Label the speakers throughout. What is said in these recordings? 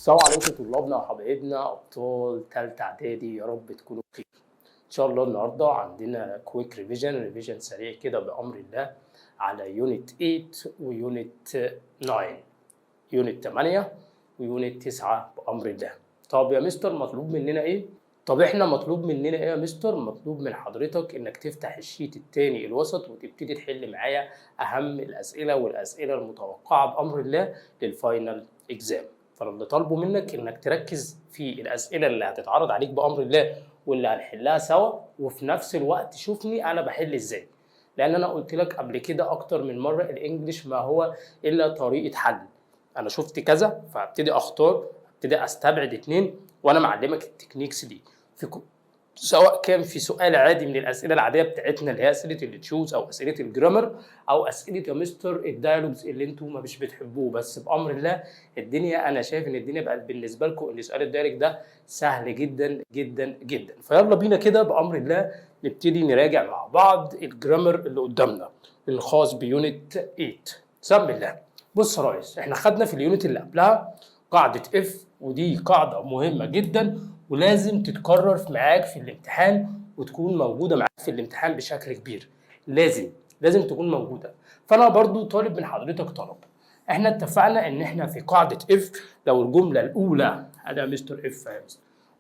Speaker 1: السلام عليكم طلابنا وحبايبنا أبطال تالتة إعدادي، يا رب تكونوا بخير. إن شاء الله النهاردة عندنا كويك ريفيجن سريع كده بأمر الله على يونت 8 ويونت 9، يونت 8 ويونت 9 بأمر الله. طب يا مستر مطلوب مننا إيه؟ طب إحنا مطلوب مننا إيه يا مستر؟ مطلوب من حضرتك إنك تفتح الشيت التاني الوسط وتبتدي تحل معايا أهم الأسئلة والأسئلة المتوقعة بأمر الله للفاينل إكزام. فانا اللي طالبه منك انك تركز في الاسئله اللي هتتعرض عليك بامر الله واللي هنحلها سوا، وفي نفس الوقت شوفني انا بحل ازاي. لان انا قلت لك قبل كده اكتر من مره الانجليش ما هو الا طريقه حل. انا شفت كذا فابتدي اختار، ابتدي استبعد اتنين، وانا معلمك التكنيكس دي في سواء كان في سؤال عادي من الاسئله العاديه بتاعتنا اللي هي اسئله اللي تشوز او اسئله الجرامر، او اسئله يا مستر الدايلوجز اللي انتوا ما مش بتحبوه. بس بامر الله الدنيا انا شايف ان الدنيا بقت بالنسبه لكم ان سؤال الدايركت ده سهل جدا جدا جدا. فيلا بينا كده بامر الله نبتدي نراجع مع بعض الجرامر اللي قدامنا الخاص بيونت 8. بسم الله. بص يا ريس، احنا خدنا في اليونت اللي قبلها قاعده اف، ودي قاعده مهمه جدا ولازم تتكرر معاك في الامتحان وتكون موجوده معاك في الامتحان بشكل كبير. لازم تكون موجوده. فانا برضو طالب من حضرتك طلب. احنا اتفقنا ان احنا في قاعده اف لو الجمله الاولى انا مستر اف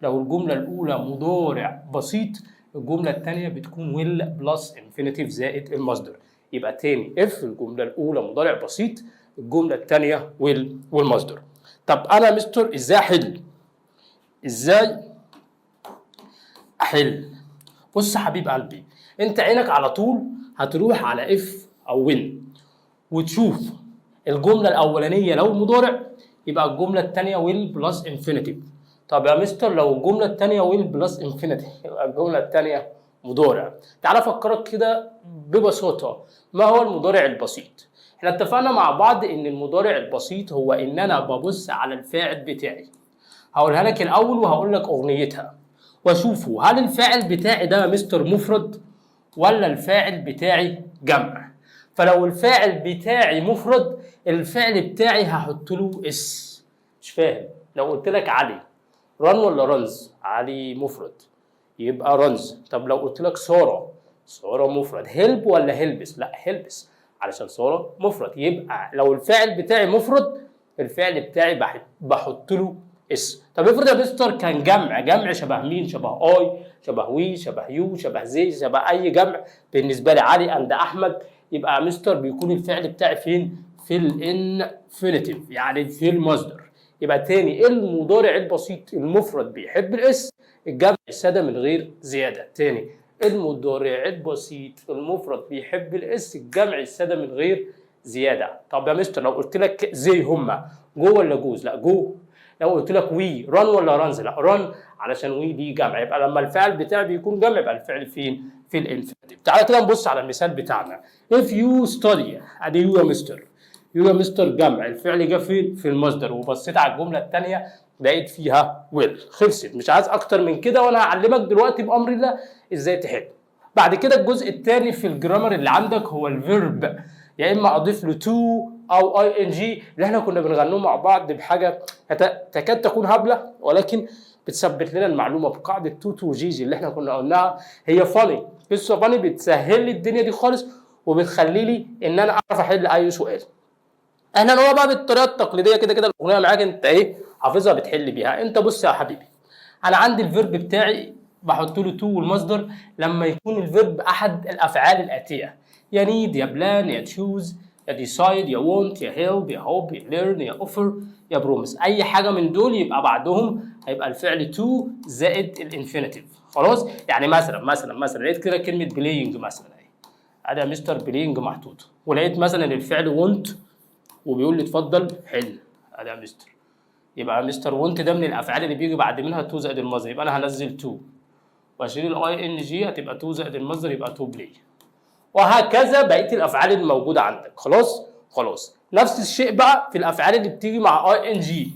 Speaker 1: لو الجمله الاولى مضارع بسيط، الجمله الثانيه بتكون ويل بلس انفينيتيف زائد المصدر. يبقى تاني اف الجمله الاولى مضارع بسيط، الجمله الثانيه ويل والمصدر. طب انا مستر ازاي احل؟ بص يا حبيب قلبي، انت عينك على طول هتروح على اف او وين وتشوف الجمله الاولانيه لو مضارع يبقى الجمله الثانيه ويل بلس انفينيتيف. طب يا مستر لو الجمله الثانيه ويل بلس انفينيتيف يبقى الجمله الثانيه مضارع. تعال افكرك كده ببساطه، ما هو المضارع البسيط؟ احنا اتفقنا مع بعض ان المضارع البسيط هو ان انا ببص على الفاعل بتاعي. هقولها لك الاول وهقول لك اغنيتها واشوفه هل الفاعل بتاعي ده مستر مفرد ولا الفاعل بتاعي جمع. فلو الفاعل بتاعي مفرد الفعل بتاعي هحط له اس. مش فاهم؟ لو قلت لك علي رن ولا رنز؟ علي مفرد يبقى رنز. طب لو قلت لك سارة مفرد. هيلب ولا هيلبس؟ لا هيلبس علشان سارة مفرد. يبقى لو الفاعل بتاعي مفرد الفعل بتاعي بحط له اس. طب افرض يا مستر كان جمع شبه مين؟ شبه اي، شبه وي، شبه يو، شبه زي، شبه اي جمع بالنسبه لي علي اند احمد. يبقى يا مستر بيكون الفعل بتاعي فين؟ في الانفينيتيف يعني في المصدر. يبقى تاني المضارع البسيط المفرد بيحب الاس، الجمع الساده من غير زياده. تاني المضارع البسيط المفرد بيحب الاس، الجمع الساده من غير زياده. طب يا مستر لو قلت لك زي هما جو ولا جوز؟ لا جو. لو قلت لك وي ران ولا رانز؟ لا ران علشان وي دي جمع. يبقى لما الفعل بتاعي بيكون جمع يبقى الفعل فين؟ في الانفينيتيف. تعالى كده نبص على المثال بتاعنا. if you study ادي يو يا مستر جمع، الفعل جه فين؟ في المصدر. وبصيت على الجمله الثانيه لقيت فيها ويل. خلصت، مش عايز اكتر من كده، وانا هعلمك دلوقتي بامر الله ازاي تحل. بعد كده الجزء الثاني في الجرامر اللي عندك هو الفيرب، يا اما اضيف له تو او اي ان جي اللي احنا كنا بنغنوه مع بعض بحاجه تكاد تكون هبله ولكن بتثبت لنا المعلومه بقاعده تو جيجي اللي احنا كنا قلناها. هي فاني، قصه فاني بتسهل لي الدنيا دي خالص وبتخلي لي ان انا اعرف احل اي سؤال. احنا نوع بقى بالطريقه التقليديه كده كده الاغنيه معاك انت ايه حافظها بتحل بيها. انت بص يا حبيبي، انا عندي الفيرب بتاعي بحط له تو والمصدر لما يكون الفيرب احد الافعال الاتيه، يا نيد يا بلان يا تشوز يا ديسايد يا وونت يا هيلب يا هوب يا ليرن يا اوفر يا بروميس. اي حاجه من دول يبقى بعدهم هيبقى الفعل تو زائد الانفينيتيف. خلاص؟ يعني مثلا لقيت كده كلمه بلاينج مثلا اهي، ادي يا مستر بلاينج محطوطه، ولقيت مثلا الفعل وونت وبيقول لي اتفضل حل، ادي يا مستر. يبقى مستر وونت ده من الافعال اللي بيجي بعد منها تو زائد المصدر، يبقى انا هنزل تو واشيل الاي ان جي هتبقى تو زائد المصدر يبقى تو بلاي. وهكذا بقيه الافعال الموجوده عندك. خلاص نفس الشيء بقى في الافعال اللي بتيجي مع اي ان جي،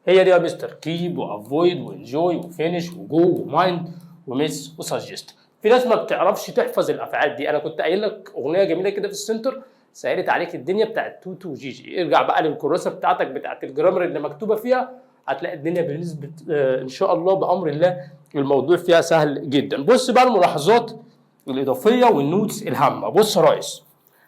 Speaker 1: هي دي يا مستر كيب وافويد وانجوي وفينش وجو ومايند وميس وسجست. في ناس ما بتعرفش تحفظ الافعال دي. انا كنت قايل لك اغنيه جميله كده في السنتر سهلت عليك الدنيا بتاعت تو جي جي. ارجع بقى للكراسه بتاعتك بتاعت الجرامر اللي مكتوبه فيها هتلاقي الدنيا بنسبه ان شاء الله بامر الله الموضوع فيها سهل جدا. بص بقى الملاحظات الاضافيه والنوتس الهامه. بص يا ريس،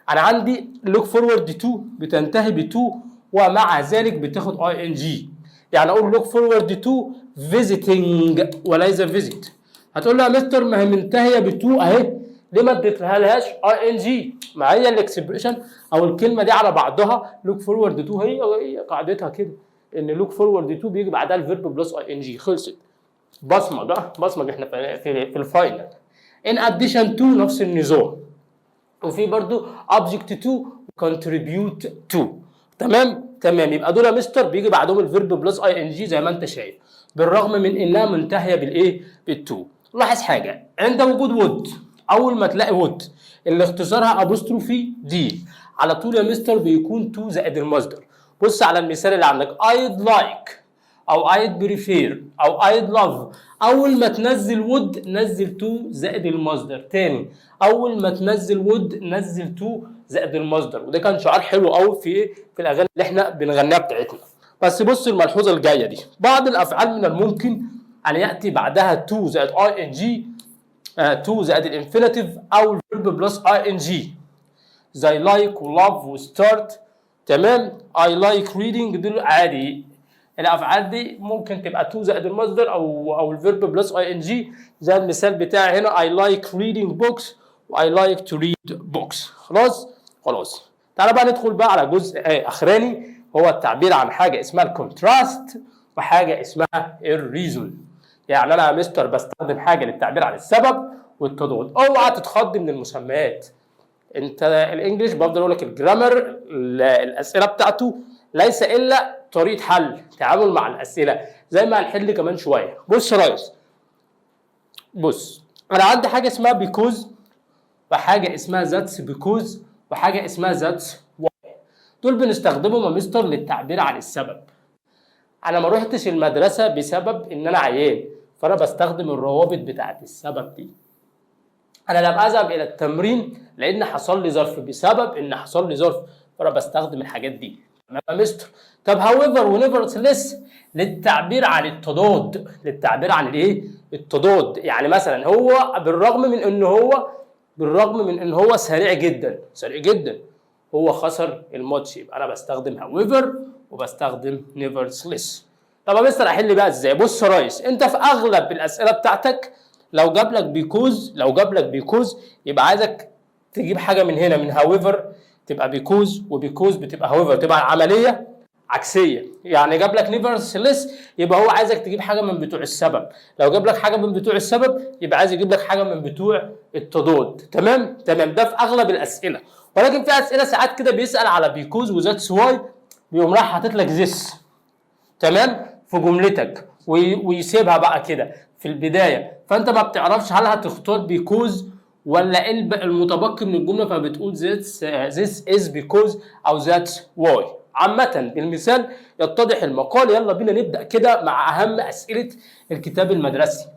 Speaker 1: انا عندي لوك فورورد تو بتنتهي ب تو ومع ذلك بتاخد اي ان جي. يعني اقول لوك فورورد تو فيزيتنج وليس فيزيت. هتقول لي يا مستر ما هي منتهيه ب تو اهي، ليه ما اديتها لهاش اي ان جي؟ ما هي الاكسبريشن او الكلمه دي على بعضها لوك فورورد تو هي قاعدتها كده، ان لوك فورورد تو بيجي بعدها الفيرب بلس اي ان جي. خلصت. بصمج احنا في الفاينل. ان اديشن تو نفس النظام، وفي برضو object to contribute to. تمام. يبقى دول يا مستر بيجي بعدهم الفيرب بلس اي ان جي زي ما انت شايف، بالرغم من انها منتهيه بالايه؟ بالتو. لاحظ حاجه، عند وجود would اول ما تلاقي would اللي اختصارها ابوستروفي دي على طول يا مستر بيكون تو زائد المصدر. بص على المثال اللي عندك I'd like او I'd prefer او I'd love، اول ما تنزل would نزل تو زائد المصدر. تاني اول ما تنزل would نزل تو زائد المصدر. وده كان شعار حلو قوي في الاغاني اللي احنا بنغنيها بتاعتنا. بس بص الملحوظه الجايه دي، بعض الافعال من الممكن ان ياتي بعدها تو زائد اي ان جي، تو زائد الانفينيتيف او الفيرب بلس اي ان جي، زي لايك ولاف وستارت. تمام. اي لايك ريدنج دول عادي، الافعال دي ممكن تبقى تو زائد المصدر او الفيرب بلس اي ان جي، زي المثال بتاعي هنا I like reading books و I like to read books. خلاص. تعالى بقى ندخل بقى على جزء اخراني، هو التعبير عن حاجه اسمها الكونتراست وحاجه اسمها الريزون. يعني انا يا مستر بستخدم حاجه للتعبير عن السبب والتضاد. اوعى تتخض من المسميات. انت الانجليش بفضل اقول لك الجرامر الاسئله بتاعته ليس الا طريقه حل، تعامل مع الاسئله زي ما هنحل كمان شويه. بص يا ريس، بص انا عندي حاجه اسمها بيكوز وحاجه اسمها ذاتس بيكوز وحاجه اسمها ذاتس واي. دول بنستخدمهم يا مستر للتعبير عن السبب. انا ما رحتش المدرسه بسبب ان انا عيان، فانا بستخدم الروابط بتاعت السبب دي. انا لم اذهب الى التمرين لان حصل لي ظرف، بسبب ان حصل لي ظرف، فانا بستخدم الحاجات دي. تمام يا مستر. طب هاويفر ونيفرثليس للتعبير عن التضاد، للتعبير عن الايه؟ التضاد. يعني مثلا هو بالرغم من ان هو سريع جدا هو خسر الماتش، يبقى انا بستخدم هاويفر وبستخدم نيفرثليس. طب يا مستر احل بقى ازاي؟ بص يا ريس، انت في اغلب الاسئله بتاعتك لو جاب لك بيكوز يبقى عايزك تجيب حاجه من هنا من هاويفر تبقى بيكوز، وبيكوز بتبقى هاويفر، تبقى عمليه عكسيه. يعني جاب لك نيفرثليس يبقى هو عايزك تجيب حاجه من بتوع السبب، لو جاب لك حاجه من بتوع السبب يبقى عايز يجيب لك حاجه من بتوع التضاد. تمام. ده في اغلب الاسئله، ولكن في اسئله ساعات كده بيسال على بيكوز وذاتس واي بيقوم راح حاطط لك ذس، تمام، في جملتك ويسيبها بقى كده في البدايه، فانت ما بتعرفش هل هتختار بيكوز ولا ايه المتبقي من الجمله، فبتقول this is because او that's why. عامة بالمثال يتضح المقال. يلا بينا نبدا كده مع اهم اسئله الكتاب المدرسي.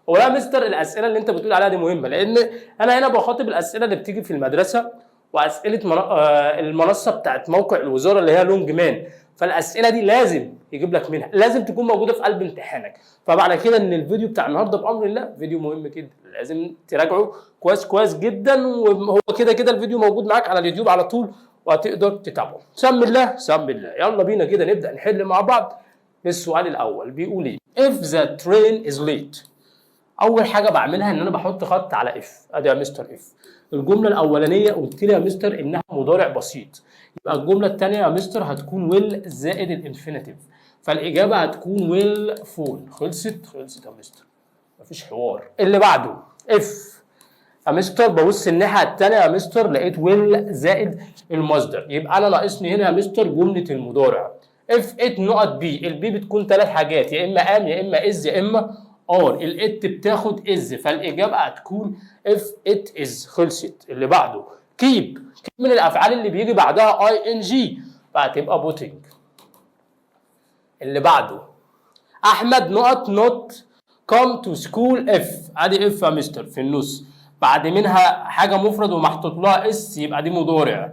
Speaker 1: هو يا مستر الاسئله اللي انت بتقول عليها دي مهمه، لان انا هنا بخاطب الاسئله اللي بتيجي في المدرسه واسئله المنصه بتاعت موقع الوزاره اللي هي لونج مان، فالاسئله دي لازم يجيب لك منها، لازم تكون موجوده في قلب امتحانك. فمعنى كده ان الفيديو بتاع النهارده بامر الله فيديو مهم جدا، لازم تراجعه كويس جدا. وهو كده الفيديو موجود معاك على اليوتيوب على طول وهتقدر تتابعه. سم الله. يلا بينا كده نبدا نحل مع بعض. السؤال الاول بيقول ايه؟ if the train is late. اول حاجه بعملها ان انا بحط خط على اف. ادي يا مستر اف. الجمله الاولانيه قلت لي يا مستر انها مضارع بسيط، يبقى الجمله الثانيه يا مستر هتكون ويل زائد الانفينيتيف، فالاجابه هتكون ويل فول. خلصت يا مستر، مفيش حوار. اللي بعده اف يا مستر، ببص الناحيه الثانيه يا مستر لقيت ويل زائد المصدر، يبقى انا ناقصني هنا يا مستر جمله المضارع. اف ات نقط بي. البي بتكون ثلاث حاجات، يا اما ام يا اما از يا اما ار. الات بتاخد از، فالاجابه هتكون اف ات از. خلصت. اللي بعده كيب من الافعال اللي بيجي بعدها اي ان جي فهتبقى بوتنج. اللي بعده احمد نقط نوت كم تو سكول اف. ادي اف يا مستر في النص، بعد منها حاجه مفرد ومحطوط لها اس، يبقى دي مضارع.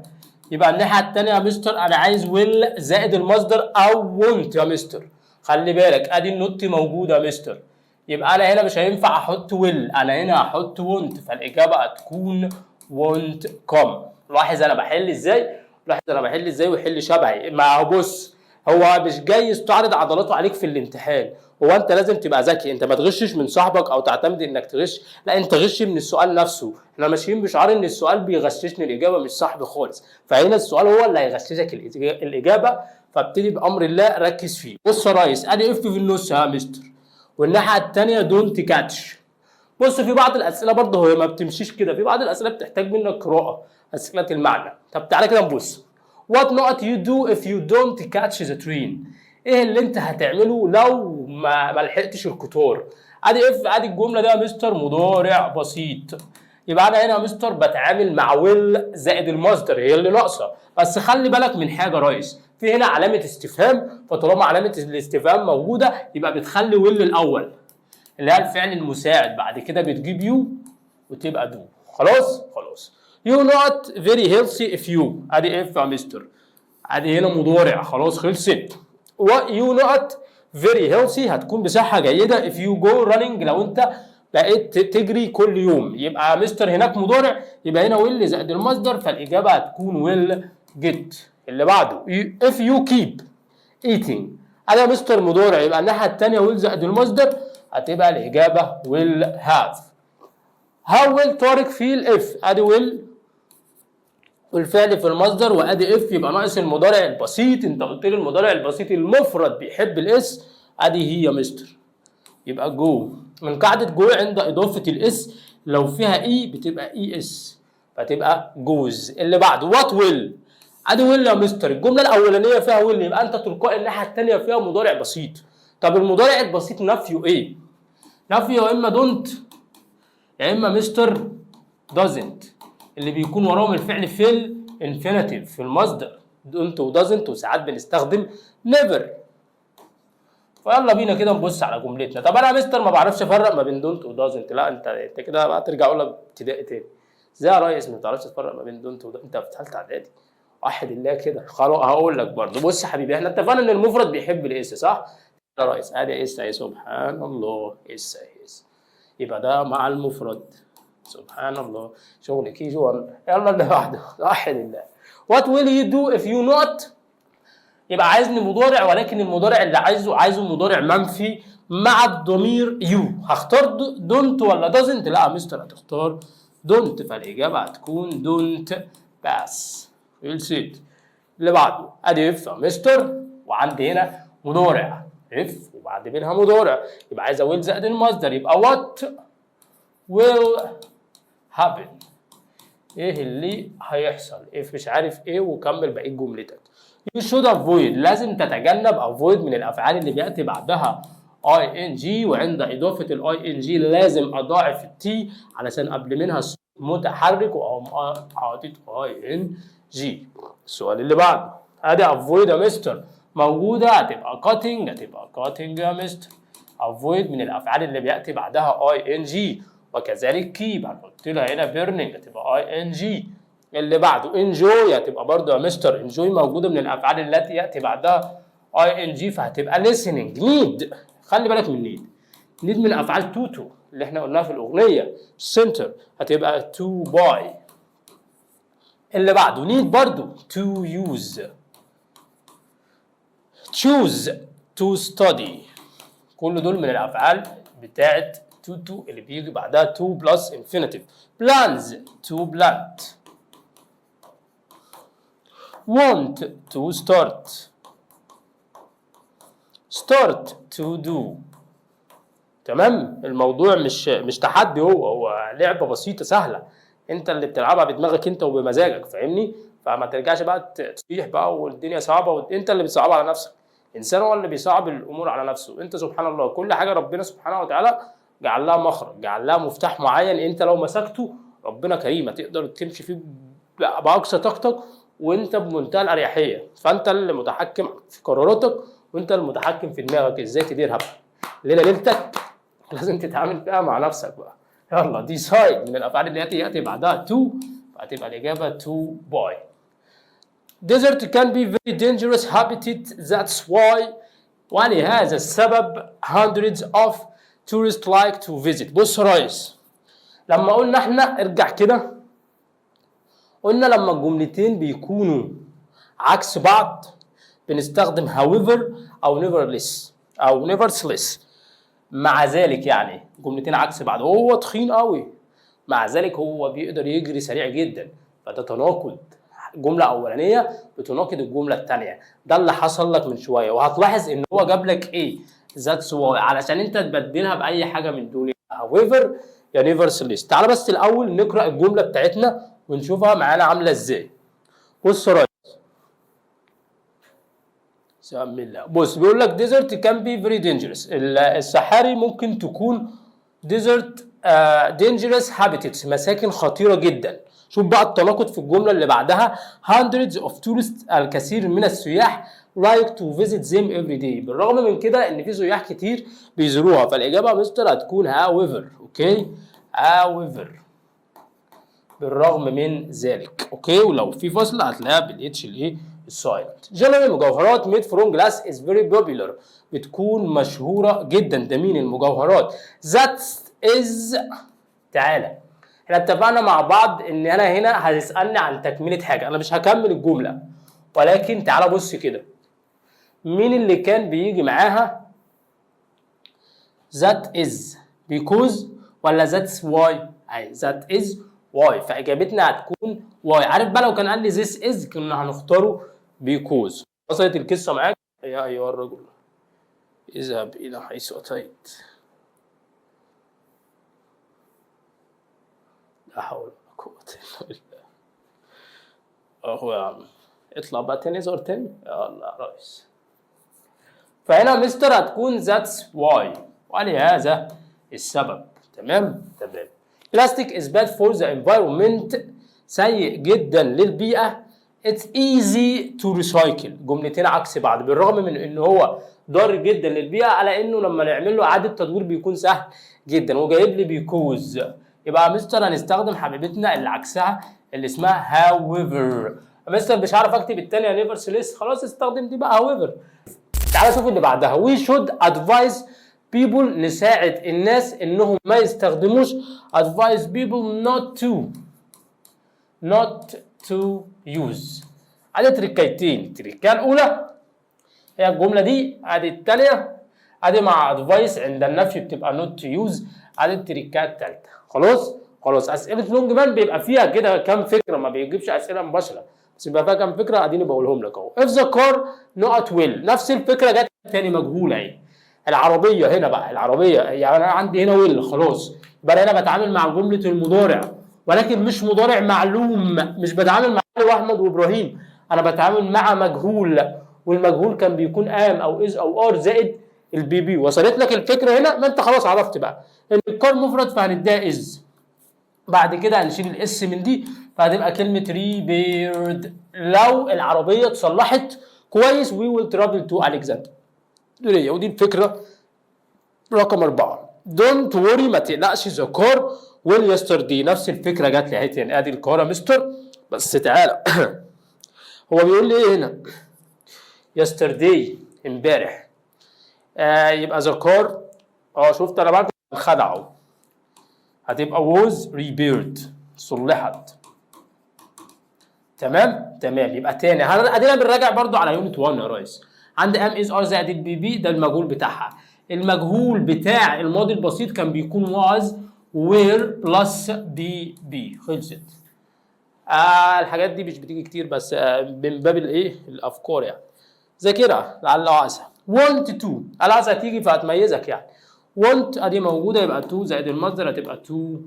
Speaker 1: يبقى الناحيه الثانيه يا مستر انا عايز ويل زائد المصدر او وونت يا مستر. خلي بالك ادي النوت موجوده يا مستر، يبقى انا هنا مش هينفع احط ويل، انا هنا هحط وونت، فالاجابه هتكون وونت كوم. لاحظ انا بحل ازاي، وحل شبهي. ما هو بص، هو مش جاي يستعرض عضلاته عليك في الامتحان، هو انت لازم تبقى ذكي، انت ما تغشش من صاحبك او تعتمد انك تغش، لا انت غش من السؤال نفسه. احنا ماشيين بشعار ان السؤال بيغششني الاجابه مش صاحبي خالص، فهنا السؤال هو اللي هيغششك الاجابه، فابتدي بامر الله ركز فيه. بص يا ريس، ادي اف في النص يا مستر، والناحيه الثانيه دونت كاتش. بص في بعض الاسئله برضه هي ما بتمشيش كده، في بعض الاسئله بتحتاج منك قراءه، اسئله المعنى. طب تعالى كده نبص. What not you do if you don't catch the train؟ ايه اللي انت هتعمله لو ما لحقتش القطار؟ ادي ادي الجمله دي يا مستر مضارع بسيط، يبقى انا هنا يا مستر بتعامل مع ويل زائد المصدر هي اللي ناقصه. بس خلي بالك من حاجه يا ريس، في هنا علامه استفهام، فطالما علامه الاستفهام موجوده يبقى بتخلي ويل الاول اللي هي الفعل المساعد، بعد كده بتجيب يو وتبقى دو. خلاص. You not very healthy if you، ادي اف يا مستر، ادي هنا مضارع خلاص خلصت. You not very healthy هتكون بصحة جيدة if you go running، لو انت بقيت تجري كل يوم. يبقى مستر هناك مضارع، يبقى هنا will زائد المصدر، فالإجابة هتكون will get. اللي بعده if you keep eating، ادي مستر مضارع، يبقى الناحية التانية will زائد المصدر، هتبقى الإجابة will have. How will طارق feel if، ادي will والفعل في المصدر وادي اف، يبقى ناقص المضارع البسيط. انت قلت لي المضارع البسيط المفرد بيحب الاس، ادي هي يا مستر، يبقى جو. من قاعده جو عند اضافه الاس لو فيها اي بتبقى اي اس، فتبقى جوز. اللي بعده وات ويل، ادي ويل يا مستر، الجمله الاولانيه فيها ويل، يبقى انت تلقائي الناحيه الثانيه فيها مضارع بسيط. طب المضارع البسيط نفيه ايه؟ نفيه يا اما دونت يا اما مستر دازنت، اللي بيكون وراهم الفعل في الانفينيتيف في المصدر، دونت ودازنت، وساعات بنستخدم نيفر. فيلا بينا كده نبص على جملتنا. طب انا يا مستر ما بعرفش افرق ما بين دونت ودازنت، لا انت كده بقى ترجع اولى ابتدائي تاني. ازاي يا ريس ما بتعرفش تفرق ما بين دونت ودازنت؟ انت في ثالثه اعدادي. وحد الله كده. خلاص هقول لك برضه. بص يا حبيبي، احنا اتفقنا ان المفرد بيحب الاس صح؟ يا ريس ادي اس اهي، سبحان الله، اس اهي، يبقى ده مع المفرد. سبحان الله، شغل كي جي 1. يلا اللي بعده، وحد الله. What will you do if you not؟ يبقى عايزني مضارع، ولكن المضارع اللي عايزه مضارع منفي مع الضمير يو. هختار دونت ولا دازنت؟ لا يا مستر هتختار دونت، فالاجابه هتكون دونت باس. خلصت. اللي بعده ادي اف يا مستر، وعندي هنا مضارع اف وبعد منها مضارع، يبقى عايز ويل زائد المصدر، يبقى وات will happen، ايه اللي هيحصل، اف مش عارف ايه وكمل بقيه جملتك. you should avoid، لازم تتجنب avoid من الافعال اللي بياتي بعدها ing، وعند اضافه الاي ان جي لازم اضاعف التي علشان قبل منها متحرك واقوم حاطط اي ان جي. السؤال اللي بعده ادي avoid يا مستر موجوده، هتبقى cutting يا مستر. avoid من الافعال اللي بياتي بعدها اي ان جي، وكذلك keep هنحط لها هنا burning هتبقى اي ان جي. اللي بعده enjoy هتبقى برضه يا مستر enjoy موجوده من الافعال التي ياتي بعدها اي ان جي، فهتبقى listening. need خلي بالك من need من افعال to اللي احنا قلناها في الاغنيه. center هتبقى to buy. اللي بعده need برضه to use. choose to study، كل دول من الافعال بتاعت to اللي بيجي بعدها to plus infinitive. plans to plant. want to start to do. تمام. الموضوع مش تحدي، هو لعبه بسيطه سهله، انت اللي بتلعبها بدماغك انت وبمزاجك، فاهمني؟ فما ترجعش بقى تصيح بقى والدنيا صعبه وانت اللي بتصعبها على نفسك. الانسان هو اللي بيصعب الامور على نفسه. انت سبحان الله كل حاجه ربنا سبحانه وتعالى جعل لها مخرج، جعل لها مفتاح معين، انت لو مسكته ربنا كريم تقدر تمشي فيه باقصى طاقتك وانت بمنتهى الاريحيه. فانت اللي متحكم في قراراتك وانت المتحكم في دماغك ازاي تديرها بقى. ليلتك لازم تتعامل فيها مع نفسك بقى. يلا decide من الافعال اللي ياتي بعدها to، فهتبقى الاجابه to buy. Desert can be very dangerous habitat, that's why ولهذا السبب hundreds of tourists like to visit. بص يا ريس، لما قلنا احنا ارجع كده، قلنا لما الجملتين بيكونوا عكس بعض بنستخدم however او nevertheless او nevertheless. مع ذلك يعني جملتين عكس بعض، هو تخين قوي مع ذلك هو بيقدر يجري سريع جدا، فده تناقض. جمله اولانيه بتناقض الجمله الثانيه، ده اللي حصل لك من شويه. وهتلاحظ ان هو جاب لك ايه؟ ذاتس واي، علشان انت تبدلها باي حاجه من دول، however يا nevertheless. تعالى بس الاول نقرا الجمله بتاعتنا ونشوفها معانا عامله ازاي. بص يا ريس، بسم الله. بص بيقول لك desert can be very dangerous. الصحاري ممكن تكون desert dangerous habitats، مساكن خطيرة جدا. شوف بقى التناقض في الجملة اللي بعدها، hundreds of tourists، الكثير من السياح like to visit them every day. بالرغم من كده ان في سياح كتير بيزوروها، فالإجابة يا مستر هتكون however. اوكي، however بالرغم من ذلك. اوكي، ولو في فاصلة هتلاقيها بالاتش الايه السايلنت. جنرال المجوهرات made from glass is very popular، بتكون مشهورة جدا. ده مين المجوهرات؟ that is. تعالى احنا اتفقنا مع بعض ان انا هنا هتسألني عن تكملة حاجة، انا مش هكمل الجملة، ولكن تعالى بص كده، مين اللي كان بيجي معاها that is because ولا that's why؟ اي that is why، فاجابتنا هتكون why. عارف بقى لو كان قال لي this is كنا هنختاره because. وصلت القصه معاك يا ايها الرجل؟ اذهب الى حيث اتيت. لا حول ولا قوه الا بالله. اهو يا عم اطلع بقى تاني، ظهر تاني، يلا يا ريس. فهنا مستر هتكون that's why، ولهذا السبب. تمام تمام. Plastic is bad for the environment، سيء جدا للبيئة. It's easy to recycle، جملتين عكس بعض. بالرغم من ان هو ضار جدا للبيئة، على انه لما نعمل له اعادة تدوير بيكون سهل جدا. وجايب لي بيكوز، يبقى مستر هنستخدم حبيبتنا اللي عكسها اللي اسمها however. مستر مش عارف اكتب الثانية nevertheless، خلاص استخدم دي بقى however. تعالى شوف اللي بعدها، we should advise people، نساعد الناس انهم ما يستخدموش. advise people not to use. ادي تريكايتين، التريكه الاولى هي الجمله دي، ادي الثانيه ادي مع advice عند النفي بتبقى not to use، ادي التريكه الثالثه. خلاص اسئله لونج مان بيبقى فيها كده كام فكره، ما بيجيبش اسئله مباشره، بس بيبقى فيها كام فكره اديني بقولهم لك اهو. if the car not will، نفس الفكره جت تاني مجهوله اهي. العربيه هنا بقى، العربيه يعني انا عندي هنا ويل، خلاص يبقى انا بتعامل مع جمله المضارع، ولكن مش مضارع معلوم، مش بتعامل مع علي واحمد وابراهيم، انا بتعامل مع مجهول، والمجهول كان بيكون ام او از او ار زائد البي بي. وصلت لك الفكره هنا؟ ما انت خلاص عرفت بقى ان الكار مفرد فهنديها از، بعد كده هنشيل الاس من دي فهتبقى كلمه ريبيرد. لو العربيه اتصلحت كويس وي ويل ترافل تو الكسندريا. ودي الفكره رقم 4. دونت وري، ما تقلقش، ذا كار ويل يستردي، نفس الفكره جات لي اهي تاني، ادي الكار يا مستر. بس تعالى هو بيقول لي ايه هنا؟ يستردي، امبارح. يبقى ذا كار، شفت انا بعد خدعوا، هتبقى was repaired، صلحت. تمام يبقى تاني ادينا بنراجع برضو على يونت 1 يا ريس. عند ام از ار زائد البي بي، ده المجهول بتاعها. المجهول بتاع الماضي البسيط كان بيكون was were بلس بي بي. خلصت. الحاجات دي مش بتيجي كتير، بس من باب الايه الافكار يعني، ذاكرها لعل وعسى. want to، العسى هتيجي فهتميزك يعني. want ادي موجوده يبقى to زائد المصدر هتبقى to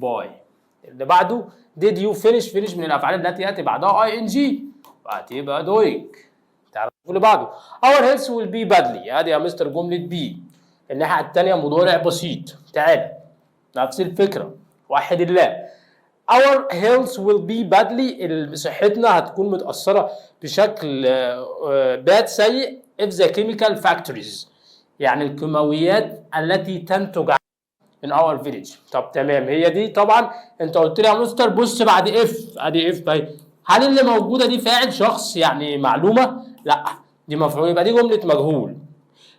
Speaker 1: buy. اللي بعده did you finish من الافعال التي ياتي بعدها ing فهتبقى doing. تعرفوا اللي بعده our health will be badly، ادي يا مستر جمله بي. الناحيه الثانيه مضارع بسيط. تعالى نفس الفكره، وحد الله. our health will be badly، صحتنا هتكون متاثره بشكل bad سيء if the chemical factories، يعني الكيماويات التي تنتج in our village. طب تمام، هي دي طبعا انت قلت لي يا مستر بص بعد اف، ادي اف طيب، هل اللي موجوده دي فاعل شخص يعني معلومه؟ لا دي مفعول، يبقى دي جمله مجهول.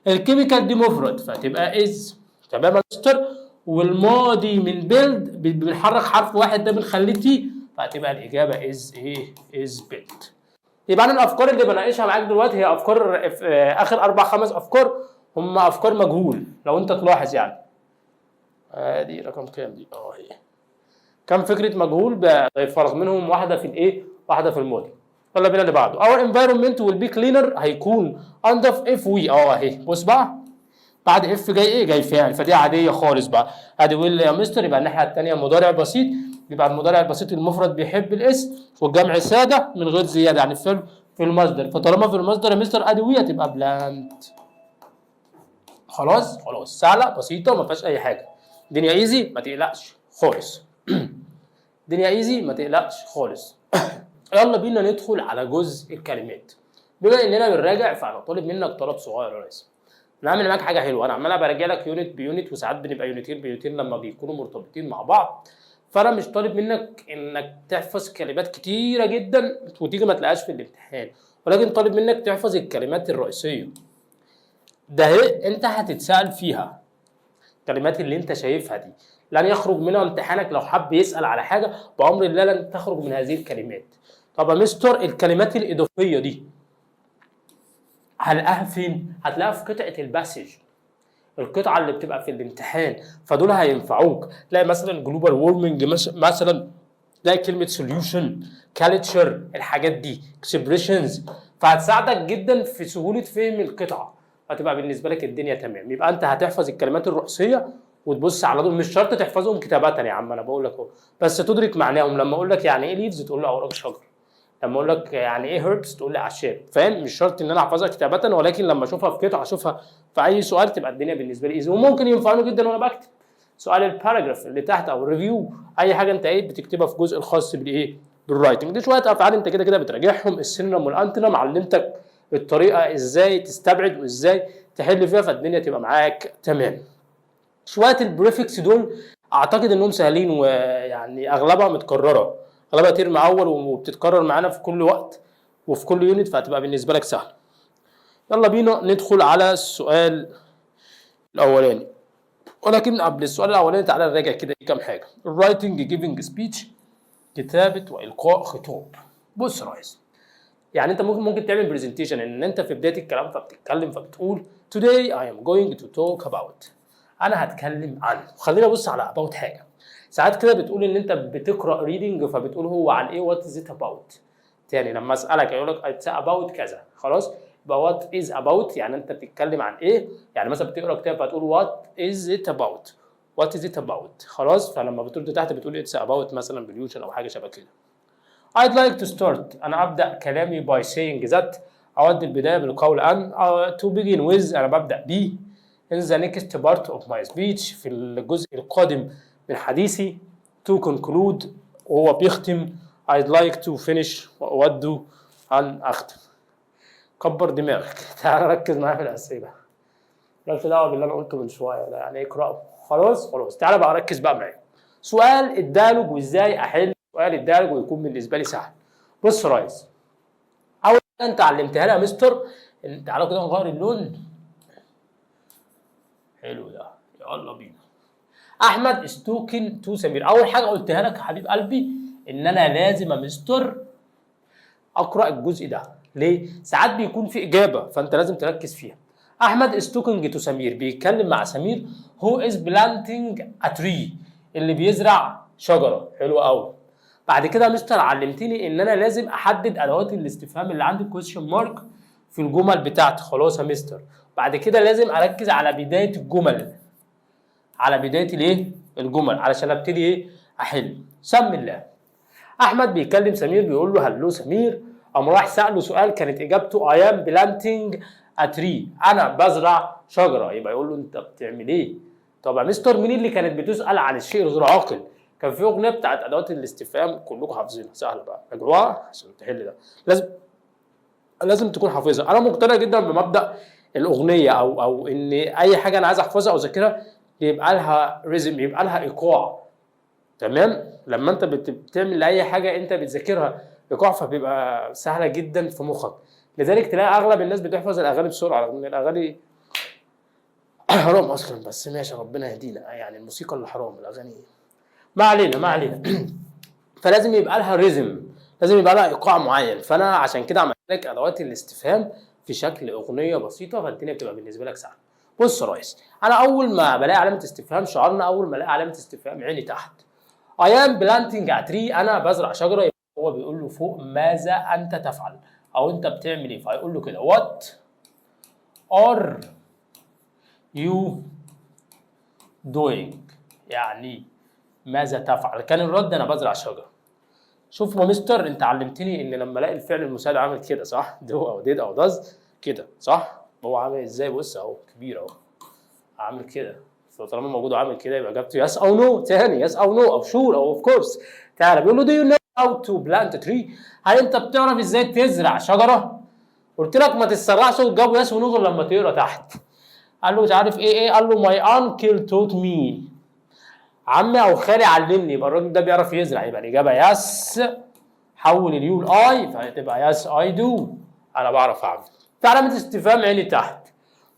Speaker 1: الكيميكال دي مفرد فتبقى از. تمام يا مستر؟ والماضي من بيلد بنحرك حرف واحد ده بنخليه تي فهتبقى الاجابه از ايه؟ از بيلد. يبقى انا الافكار اللي بناقشها معاك دلوقتي هي افكار اخر اربع خمس افكار هم افكار مجهول لو انت تلاحظ يعني. دي رقم كام دي؟ هي كم فكره مجهول بيفرغ منهم واحده في الايه؟ واحده في الماضي. يلا بينا اللي بعده. اور انفايرمنت ويل بي كلينر هيكون انضف اف وي اهي. بص بقى بعد اف جاي ايه؟ جاي فاعل فدي عاديه خالص بقى. ادي ويل يا مستر يبقى الناحيه الثانيه مضارع بسيط. يبقى المضارع البسيط المفرد بيحب الاس والجمع ساده من غير زياده يعني في المصدر. فطالما في المصدر يا مستر ادي وي هتبقى بلانت. خلاص سهله بسيطه وما فيهاش اي حاجه. الدنيا ايزي ما تقلقش خالص. الدنيا ايزي ما تقلقش خالص. يلا بينا ندخل على جزء الكلمات. بما اننا بنراجع فانا طالب منك طلب صغير يا ريس. انا هعمل معاك حاجه حلوه. انا عمال براجع لك يونت بيونت وساعات بنبقى يونتين بيونتين لما بيكونوا مرتبطين مع بعض. فانا مش طالب منك انك تحفظ كلمات كتيره جدا وتيجي ما تلاقيهاش في الامتحان، ولكن طالب منك تحفظ الكلمات الرئيسيه. ده انت هتتسال فيها. الكلمات اللي انت شايفها دي لن يخرج منها امتحانك لو حب يسال على حاجه بامر الله لن تخرج من هذه الكلمات. طب يا مستر الكلمات الاضافيه دي هلاقيها فين؟ هتلاقيها في قطعه الباسج، القطعه اللي بتبقى في الامتحان، فدول هينفعوك. تلاقي مثلا جلوبال وورمنج مثلا، تلاقي كلمه سوليوشن، كالتشر، الحاجات دي اكسبريشنز، فهتساعدك جدا في سهوله فهم القطعه. هتبقى بالنسبه لك الدنيا تمام. يبقى انت هتحفظ الكلمات الرئيسيه وتبص على دول. مش شرط تحفظهم كتابه يا عم انا بقول لك اهو، بس تدرك معناهم. لما اقول لك يعني ايه ليفز تقول لي اوراق شجر. لما اقول لك يعني ايه هيربس تقول لي اعشاب. فاهم؟ مش شرط ان انا احفظها كتابه، ولكن لما اشوفها في قطعه اشوفها في اي سؤال تبقى الدنيا بالنسبه لي ايزي. وممكن ينفعوني جدا وانا بكتب سؤال الباراجراف اللي تحت او الريفيو، اي حاجه انت ايه بتكتبها في جزء الخاص بالايه؟ بالرايتنج. دي شويه افعال انت كده كده بتراجعهم. السينونيم والانتونيم علمتك الطريقه ازاي تستبعد وازاي تحل فيها، فالدنيا تبقى معاك تمام. شويه البريفكس دول اعتقد انهم سهلين ويعني اغلبها متكرره، اغلبها ترم اول وبتتكرر معانا في كل وقت وفي كل يونت، فهتبقى بالنسبه لك سهله. يلا بينا ندخل على السؤال الاولاني. ولكن قبل السؤال الاولاني تعالى نراجع كده كام حاجه. الرايتنج جيفنج سبيتش، كتابه والقاء خطاب. بص يا ريس، يعني انت ممكن تعمل برزنتيشن ان انت في بدايه الكلام فبتتكلم فبتقول today I am going to talk about، انا هتكلم عن. خلينا نبص على about حاجه. ساعات كده بتقول ان انت بتقرا ريدنج فبتقول هو عن ايه وات از ات اباوت. تاني لما اسالك يقول لك اتس اباوت كذا، خلاص يبقى وات از اباوت يعني انت بتتكلم عن ايه. يعني مثلا بتقرا كتاب فتقول وات از ات اباوت، وات از ات اباوت، خلاص. فلما بتقول تحت بتقول اتس اباوت مثلا بليوشن او حاجه شبه كده. I'd like to start. أنا أبدأ كلامي by saying that. أود البداية بالقول أن. To begin with أنا ببدأ ب. In the next part of my speech في الجزء القادم من حديثي. To conclude وهو بيختم. I'd like to finish وأود أن أختم. كبر دماغك. تعال ركز معايا في الأسئلة. مالكش دعوة باللي أنا قلته من شوية ده، يعني اقرأه. خلاص تعال بقى ركز بقى معايا. سؤال الديالوج وإزاي أحل سؤال الديالوج ويكون بالنسبه لي سهل. بص يا ريس، اول حاجه انت علمتها لي يا مستر، تعالى كده نغير اللون. حلو ده، يلا بينا. احمد ستوكن تو سمير. اول حاجه قلتها لك يا حبيب قلبي ان انا لازم يا مستر اقرا الجزء ده. ليه؟ ساعات بيكون في اجابه فانت لازم تركز فيها. احمد ستوكينج تو سمير بيتكلم مع سمير هو از بلانتنج ا تري، اللي بيزرع شجره. حلو قوي. بعد كده يا مستر علمتني ان انا لازم احدد ادوات الاستفهام اللي عندي كويشن مارك في الجمل بتاعتي. خلاص يا مستر. بعد كده لازم اركز على بدايه الجمل، على بدايه الايه؟ الجمل، علشان ابتدي ايه؟ احل. سم الله. احمد بيكلم سمير بيقول له هلو سمير، قام راح ساله سؤال كانت اجابته I am planting a tree، انا بزرع شجره. يبقى يقول له انت بتعمل ايه؟ طب يا مستر مين اللي كانت بتسال عن الشيء الغير عاقل؟ كان في اغنيه بتاعت ادوات الاستفهام كلكم حافظينها، سهله بقى راجعوها عشان تحل ده. لازم تكون حافظها. انا مقتنع جدا بمبدا الاغنيه او ان اي حاجه انا عايز احفظها او اذاكرها يبقى لها ريزم، يبقى لها ايقاع. تمام؟ لما انت بتعمل اي حاجه انت بتذاكرها ايقاع فبيبقى سهله جدا في مخك. لذلك تلاقي اغلب الناس بتحفظ الاغاني بسرعه، رغم ان الاغاني حرام اصلا، بس ماشي ربنا يهدينا، يعني الموسيقى اللي حرام، الاغاني ما علينا ما علينا. فلازم يبقى لها ريزم، لازم يبقى لها ايقاع معين. فانا عشان كده عملت لك ادوات الاستفهام في شكل اغنيه بسيطه، فالدنيا بتبقى بالنسبه لك سهله. بص يا ريس، انا اول ما بلاقي علامه استفهام شعارنا، اول ما الاقي علامه استفهام عيني تحت. I am planting a tree، انا بزرع شجره. هو بيقول له فوق ماذا انت تفعل او انت بتعمل ايه، فهيقول له كده what are you doing، يعني ماذا تفعل. كان الرد انا بزرع شجره. شوف يا مستر، انت علمتني ان لما الاقي الفعل المساعد عامل كده صح، دو او ديد او داز كده صح، هو عامل ازاي؟ بص اهو كبير اهو، عامل كده. فطالما موجود وعامل كده يبقى اجابته يس او نو. تاني يس او نو او شور او اوف كورس. تعالى بيقول له دو يو نو هاو تو بلانت تري، هل انت بتعرف ازاي تزرع شجره؟ قلت لك ما تتسرعش وتجاوب يس ونو غير لما تقرا تحت. قال له مش عارف ايه، قال له ماي انكل توت مي، عمي او خالي علمني. يبقى الراجل ده بيعرف يزرع، يبقى الاجابه يس. حول اليو لاي فهتبقى يس اي دو، انا بعرف اعمل. في علامه استفهام عيني تحت.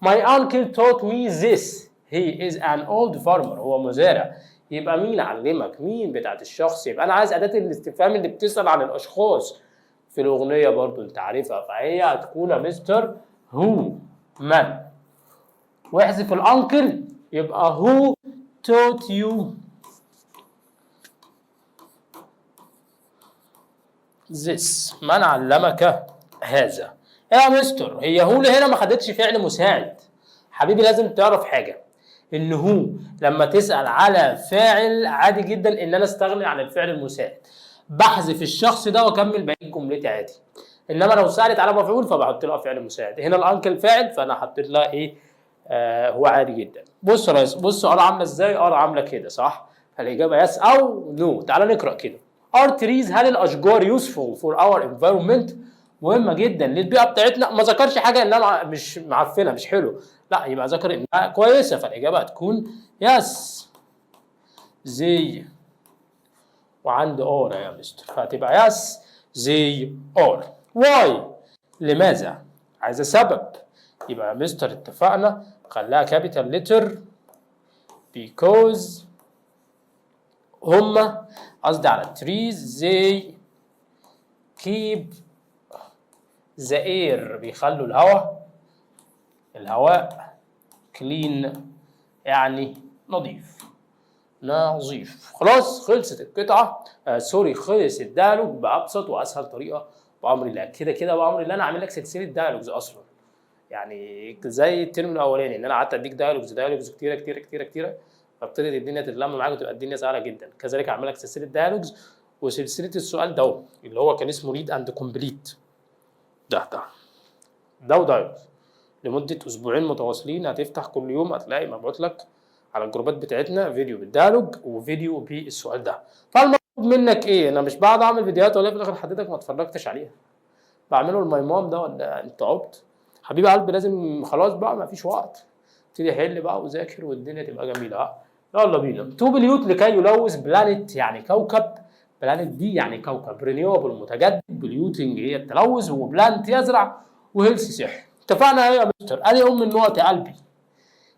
Speaker 1: My uncle taught me this. He is an old farmer. هو مزارع. يبقى مين علمك؟ مين بتاعت الشخص؟ يبقى انا عايز اداه الاستفهام اللي بتسال عن الاشخاص في الاغنيه برضو انت عارفها، فهي هتكون مستر هو، من. واحذف الانكل يبقى who taught you this، من علمك هذا. يا مستر هي هو هنا ما خدتش فعل مساعد. حبيبي لازم تعرف حاجه، ان هو لما تسال على فاعل عادي جدا ان انا استغني عن الفعل المساعد، بحذف الشخص ده واكمل بقيه جملتي عادي. انما لو سالت على مفعول فبحط لها فعل مساعد. هنا الانكل فاعل فانا حطيت لها ايه؟ هو عادي جدا. بص يا ريس، بص ار عامله ازاي؟ ار عامله كده صح، فالاجابه يس او نو. تعال نقرا كده. ار تريز، هل الاشجار يوسفول فور اور انفايرمنت؟ مهمه جدا للبيئه بتاعتنا. ما ذكرش حاجه انها مش معفنه مش حلو، لا يبقى ذكر انها كويسه، فالاجابه هتكون يس زي، وعند اور يا مستر فهتبقى يس زي اور. واي، لماذا؟ عايزه سبب. يبقى يا مستر اتفقنا خليها كابيتال لتر because هما، قصدي على التريز they keep the air، بيخلوا الهواء clean، يعني نظيف. خلاص خلصت القطعه. سوري، خلص الديالوج بابسط واسهل طريقه بامر الله. كده كده بامر الله انا عامل لك سلسله ديالوجز اصلا، يعني زي الترم الاولاني ان انا قعدت اديك ديالوجز كتيره كتيره كتيره كتيره، فابتدت الدنيا تتلم معاك وتبقى الدنيا سهله جدا. كذلك هعمل لك سلسله ديالوجز وسلسله السؤال ده اللي هو كان اسمه ريد اند كومبليت، ده لمده اسبوعين متواصلين. هتفتح كل يوم هتلاقي مبعوث لك على الجروبات بتاعتنا فيديو بالديالوج وفيديو بالسؤال ده. فالمطلوب منك ايه؟ انا مش بقعد اعمل فيديوهات ولا في الاخر حضرتك ما اتفرجتش عليها، بعمله الميمام ده ولا انت عبط؟ حبيب قلبي لازم خلاص بقى ما فيش وقت، ابتدي حل بقى وذاكر والدنيا تبقى جميله. يلا بينا. تو بليوت لكي يلوث، بلانت يعني كوكب، بلانت دي يعني كوكب، رينيوبل متجدد، بليوتنج هي التلوث، وبلانت يزرع، وهيلث صحي. اتفقنا ايه يا مستر؟ ادي النقط يا قلبي.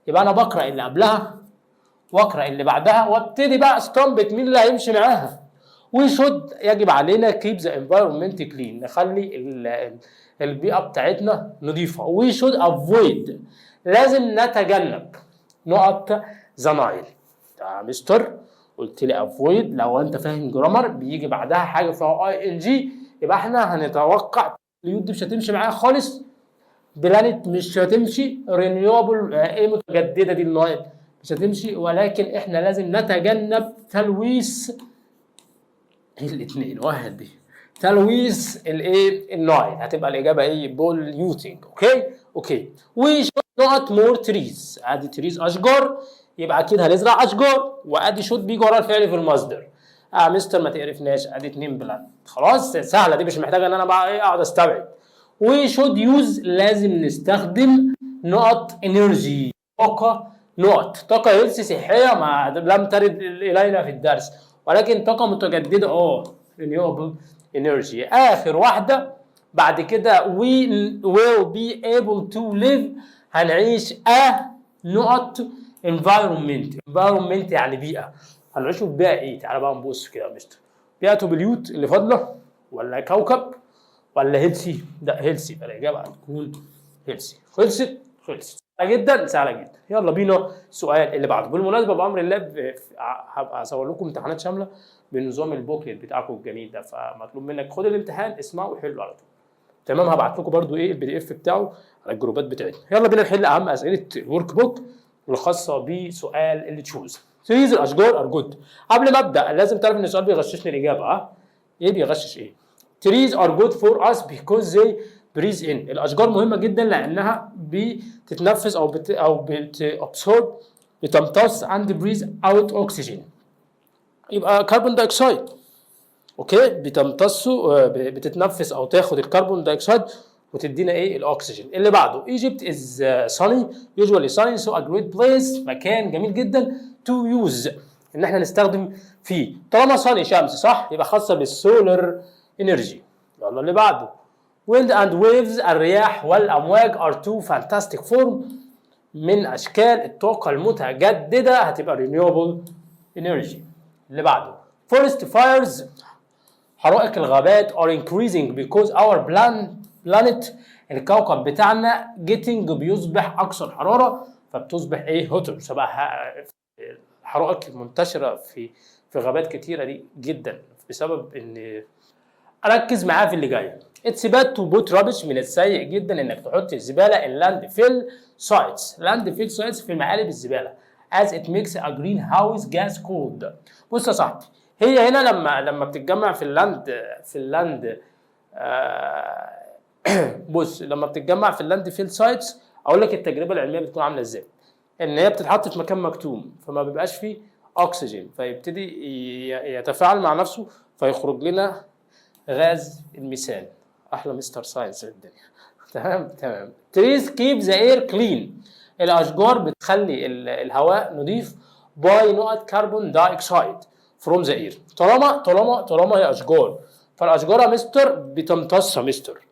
Speaker 1: يبقى انا بقرا اللي قبلها واقرا اللي بعدها وابتدي بقى استنبط مين اللي هيمشي معاها. وشد، يجب علينا كيب ذا انفايرمنت كلين، نخلي البيئه بتاعتنا نظيفه. وي شود افويد، لازم نتجنب نقط ذا نايل. يا مستر قلت لي افويد، لو انت فاهم جرامر بيجي بعدها حاجه فيها اي ان جي، يبقى احنا هنتوقع اليود دي مش هتمشي معايا خالص، بلانت مش هتمشي، رينيوبل ايه متجدده دي النايل مش هتمشي، ولكن احنا لازم نتجنب تلويث الاثنين. واحد دي تلويث الايه؟ النايل. هتبقى الاجابه ايه؟ بوليوتنج. اوكي. وي نوت مور تريز، ادي تريز اشجار، يبقى اكيد هنزرع اشجار، وادي شوت بيجي ورا الفعل في المصدر. مستر ما تقرفناش، ادي 2 بلان. خلاص سهله دي، مش محتاجه ان انا بقى ايه اقعد استبعد. وي شود يوز، لازم نستخدم نقط انرجي، طاقه هيلث صحيه ما لم ترد الينا في الدرس، ولكن طاقه متجدده renewable energy. اخر واحده بعد كده we will be able to live، هنعيش نقط environment يعني بيئة. هنعيشوا في بيئة ايه؟ تعالى بقى نبص كده يا مستر. بيئة بليوت اللي فاضلة، ولا كوكب، ولا هيلسي؟ لا هيلسي، فالإجابة هتكون هيلسي. خلصت سهلة جدا سهلة جدا. يلا بينا السؤال اللي بعده. بالمناسبة بأمر الله هبقى أصور لكم امتحانات شاملة بنظام البوكلت بتاعكم الجميل ده، فمطلوب منك خد الامتحان اسمعه وحله على طول. تمام، هبعت لكم برده ايه البي دي اف بتاعه على الجروبات بتاعتنا. يلا بينا نحل اهم اسئله الورك بوك الخاصه بسؤال اللي تشوز. تريز الاشجار ار جود. قبل ما ابدا لازم تعرف ان السؤال بيغششني الاجابه. ايه بيغشش ايه؟ تريز ار جود فور اس بيكوز زي بريز ان. الاشجار مهمه جدا لانها بتتنفس او بتابسورب، بتمتص اند بريز اوت اوكسجين، يبقى كربون دايوكسيد. اوكي، بتمتصه بتتنفس او تاخد الكربون دايوكسيد وتدينا ايه؟ الاكسجين. اللي بعده Egypt is sunny usually sunny so a great place. مكان جميل جدا to use ان احنا نستخدم فيه. طالما sunny شمس صح، يبقى خاصه بالسولار انرجي. يلا اللي بعده wind and waves. الرياح والامواج are two fantastic form من اشكال الطاقه المتجدده، هتبقى renewable energy. اللي بعده forest fires. حرائق الغابات are increasing because our planet الكوكب بتاعنا getting بيصبح أكثر حرارة، فبتصبح إيه؟ hotter. سبب الحرائق منتشرة في غابات كتيرة دي جدا بسبب إن أركز معاه في اللي جاي. It's bad to put rubbish. من السيء جدا إنك تحط الزبالة in landfill sites في مقالب الزبالة as it makes a greenhouse gas cold. بص يا صاحبي، هي هنا لما بتتجمع في اللاند بص لما بتتجمع في اللاند فيل سايتس، اقول لك التجربه العلميه بتكون عامله ازاي. ان هي بتتحط في مكان مكتوم فما بيبقاش فيه اكسجين، فيبتدي يتفاعل مع نفسه فيخرج لنا غاز الميثان. احلى مستر ساينس الدنيا. تمام. trees keep the air clean. الاشجار بتخلي الهواء نظيف by نقط كربون دايوكسيد from the air. طالما هي اشجار، فالاشجار يا مستر بتمتص يا مستر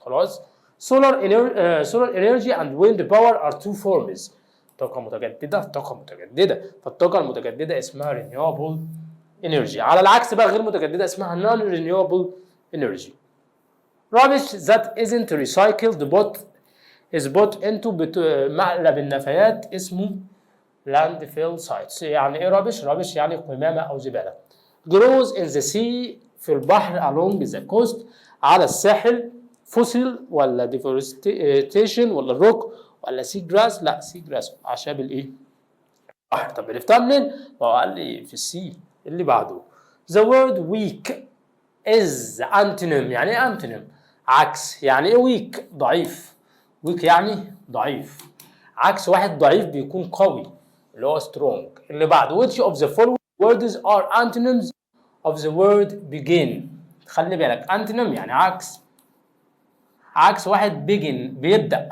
Speaker 1: خلاص. solar energy and wind power are two forms. طاقة متجددة، فالطاقة المتجددة اسمها renewable energy. على العكس بقى غير متجددة اسمها non renewable energy. rubbish that isn't recycled but is put into مقلب النفايات اسمه landfill sites. يعني ايه rubbish يعني قمامة او زبالة. grows in the sea في البحر along the coast على الساحل. فوسيل ولا deforestation ولا الروك ولا سي جراس؟ لا سي جراس، اعشاب الايه؟ البحر. طب عرفتها منين؟ ما هو قال لي في السي. اللي بعده the word weak is antonym. يعني ايه antonym؟ عكس. يعني ايه weak؟ ضعيف. weak يعني ضعيف، عكس واحد ضعيف بيكون قوي اللي هو strong. اللي بعده which of the following words are antonyms of the word begin. خلي بالك antonym يعني عكس واحد begin بيبدأ،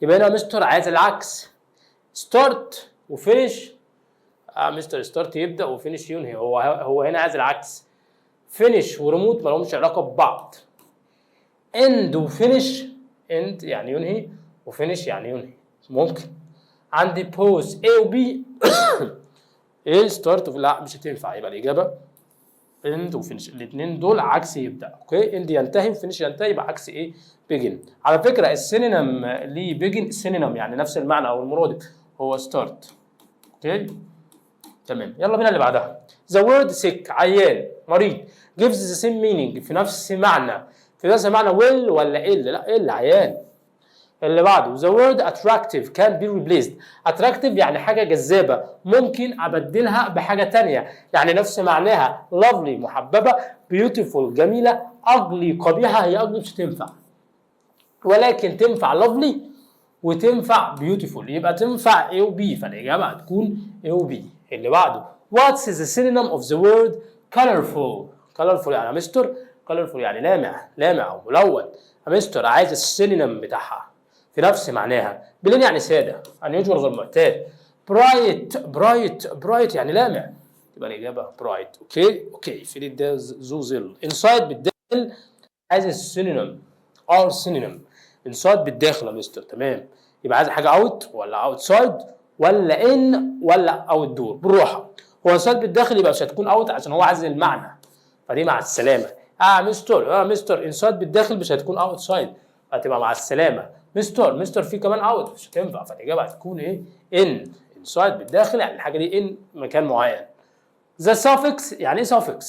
Speaker 1: يبقى هنا مستر عايز العكس start وفينش. مستر ستارت يبدأ وفينش ينهي، هو هنا عايز العكس. فينش وريموت ما لهمش علاقة ببعض. end وفينش، end يعني ينهي وفينش يعني ينهي. ممكن عندي بوز A و B ايه ستارت لا مش هتنفع، يبقى الإجابة end وفينش. الاثنين دول عكس يبدأ. اوكي، end ينتهي وفينش ينتهي، يبقى عكس ايه؟ begin. على فكرة السينونيم ليه begin سينونيم يعني نفس المعنى او المرادف هو start. اوكي تمام. يلا بينا اللي بعدها. the word sick عيان مريض gives the same meaning في نفس معنى will ولا ill؟ لا ill عيان. اللي بعده the word attractive can be replaced. attractive يعني حاجة جذابة ممكن أبدلها بحاجة تانية، يعني نفس معناها lovely محببة، beautiful جميلة، ugly قبيحة. هي ugly مش تنفع، ولكن تنفع lovely وتنفع beautiful، يبقى تنفع A و B، فالإجابة هتكون A و B. اللي بعده what's the synonym of the word colorful؟ colorful يعني مستر colorful يعني لامع أو ملون. مستر عايز السينونيم بتاعها في نفس معناها. بلين يعني سادة، unusual غير معتاد. برايت يعني لامع، يبقى الإجابة برايت. أوكي في ده ذو ظل. inside بالداخل عايز السينونيم or synonym. inside بالداخل يا مستر. تمام، يبقى عايز حاجه اوت ولا اوتسايد ولا ان ولا اوت دور. بالراحه، هو انسايد بالداخل يبقى مش هتكون اوت عشان هو عايز المعنى، فدي مع السلامه. مستر انسايد بالداخل مش هتكون اوتسايد، هتبقى مع السلامه. مستر في كمان اوت مش هتنفع، فالاجابه هتكون ايه؟ ان. انسايد بالداخل يعني الحاجه دي ان مكان معين. ذا suffix يعني ايه suffix؟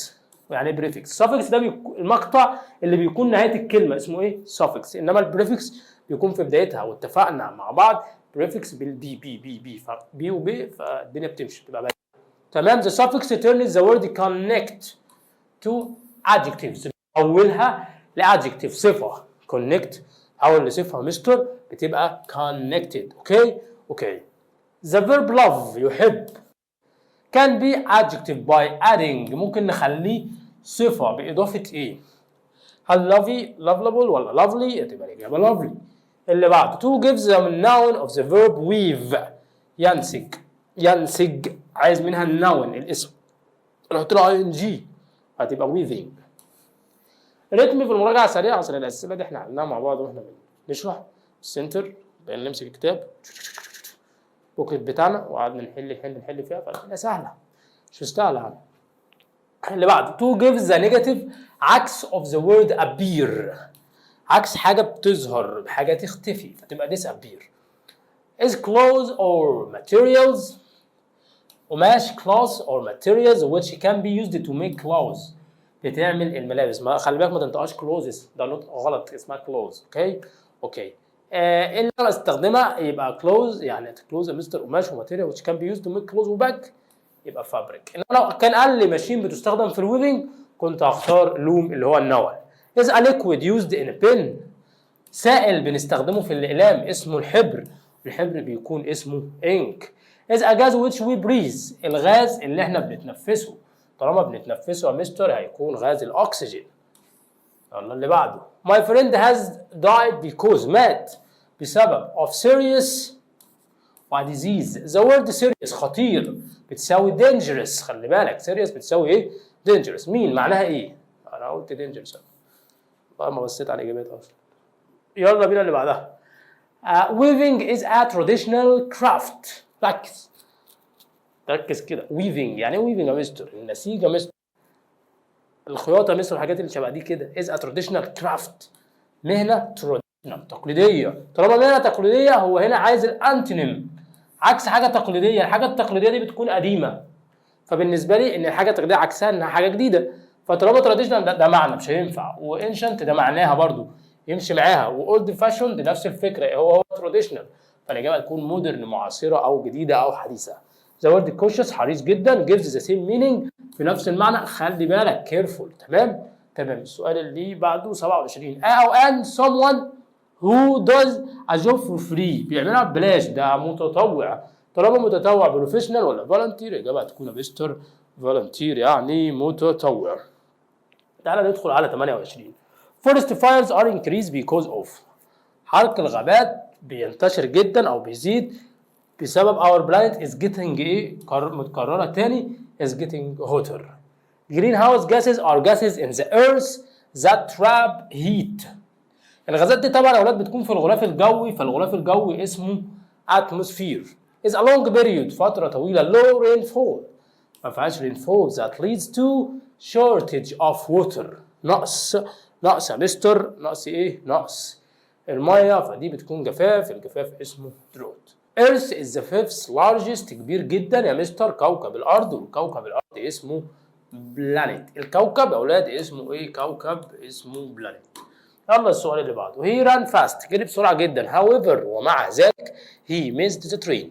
Speaker 1: يعني ايه بريفكس؟ suffix ده المقطع اللي بيكون نهايه الكلمه اسمه ايه؟ suffix. انما البريفكس بيكون في بدايتها، واتفقنا مع بعض بريفكس بالبي بي وبي، فالدنيا بتمشي بتبقى باينه. تمام. the suffix turns the word connect to adjectives، بيحولها لادجكتيف صفه. connect حول لصفه مستر بتبقى connected. اوكي. the verb love يحب can be adjective by adding، ممكن نخليه صفة بإضافة إيه؟ هل lovable ولا lovely؟ تبقى الإجابة lovely. اللي بعده to gives the noun of the verb weave، ينسج عايز منها النون الاسم، نحط له ing هتبقى weaving. رتم في المراجعة سريع عشان الأسئلة دي إحنا عملناها مع بعض وإحنا بنشرح السنتر، بقينا نمسك الكتاب بوكلت بتاعنا وقعدنا نحل فيها، فالدنيا سهلة مش مستاهلة يعني. اللي بعده to give the negative عكس of the word appear، عكس حاجة بتظهر حاجة تختفي فتبقى disappear. is clothes or materials، قماش cloth or materials which can be used to make clothes، بتعمل الملابس. ما خلي بالك ما تنطقهاش clothes، ده نطق غلط، اسمها clothes. اوكي. اللي انا استخدمها يبقى clothes، يعني clothes مستر قماش وماتيريال which can be used to make clothes وباج يبقى فابريك. انما لو كان قال لي ماشين بتستخدم في الويفنج كنت هختار لوم اللي هو النوى. is a liquid used in a pen، سائل بنستخدمه في الاقلام اسمه الحبر، الحبر بيكون اسمه ink. is a gas which we breathe، الغاز اللي احنا بنتنفسه، طالما بنتنفسه يا مستر هيكون غاز الاكسجين. يلا اللي بعده my friend has died because مات بسبب of serious disease. the word serious خطير بتساوي dangerous، خلي بالك serious بتساوي ايه؟ dangerous. مين معناها ايه؟ انا قلت dangerous ما بصيت على الاجابات اصلا. يلا بينا اللي بعدها. weaving is a traditional craft. ركز كده. weaving يعني ايه weaving يا مستر؟ النسيج يا مستر، الخياطه يا مستر، الحاجات اللي شبه دي كده. is a traditional craft مهنه تقليديه. طالما مهنه تقليديه هو هنا عايز الانتونيم عكس حاجه تقليديه. الحاجه التقليديه دي بتكون قديمه، فبالنسبه لي ان الحاجه التقليديه عكسها انها حاجه جديده. فطالما تراديشنال ده معنى مش هينفع، وانشنت ده معناها برضو يمشي معاها، واولد فاشون دي نفس الفكره هو تراديشنال، فالاجابه هتكون مودرن معاصره او جديده او حديثه. ذا وورد كوشس حريص جدا، جيفز ذا سيم مينينج في نفس المعنى، خلي بالك كيرفول. تمام. السؤال اللي بعده 27 او ان someone who does a job for free بيعملها ببلاش، ده متطوع. طالما متطوع بروفيشنال ولا فولنتير الاجابه هتكون مستر فولنتير يعني متطوع. تعالى ندخل على 28. forest fires are increased because of حرق الغابات بينتشر جدا او بيزيد بسبب our planet is getting ايه متكرره تاني is getting hotter. greenhouse gases are gases in the earth that trap heat. الغازات دي طبعا يا اولاد بتكون في الغلاف الجوي، فالغلاف الجوي اسمه atmosphere. is a long period فتره طويله low rainfall ما فيهاش rainfall that leads to shortage of water نقص يا مستر، نقص ايه؟ نقص الميه، فدي بتكون جفاف، الجفاف اسمه drought. Earth is the fifth largest كبير جدا يا مستر كوكب الارض، والكوكب الارض اسمه planet. الكوكب يا اولاد اسمه ايه؟ كوكب اسمه planet. يلا السؤال اللي بعده. he ran fast جري بسرعه جدا however ومع ذلك he missed the train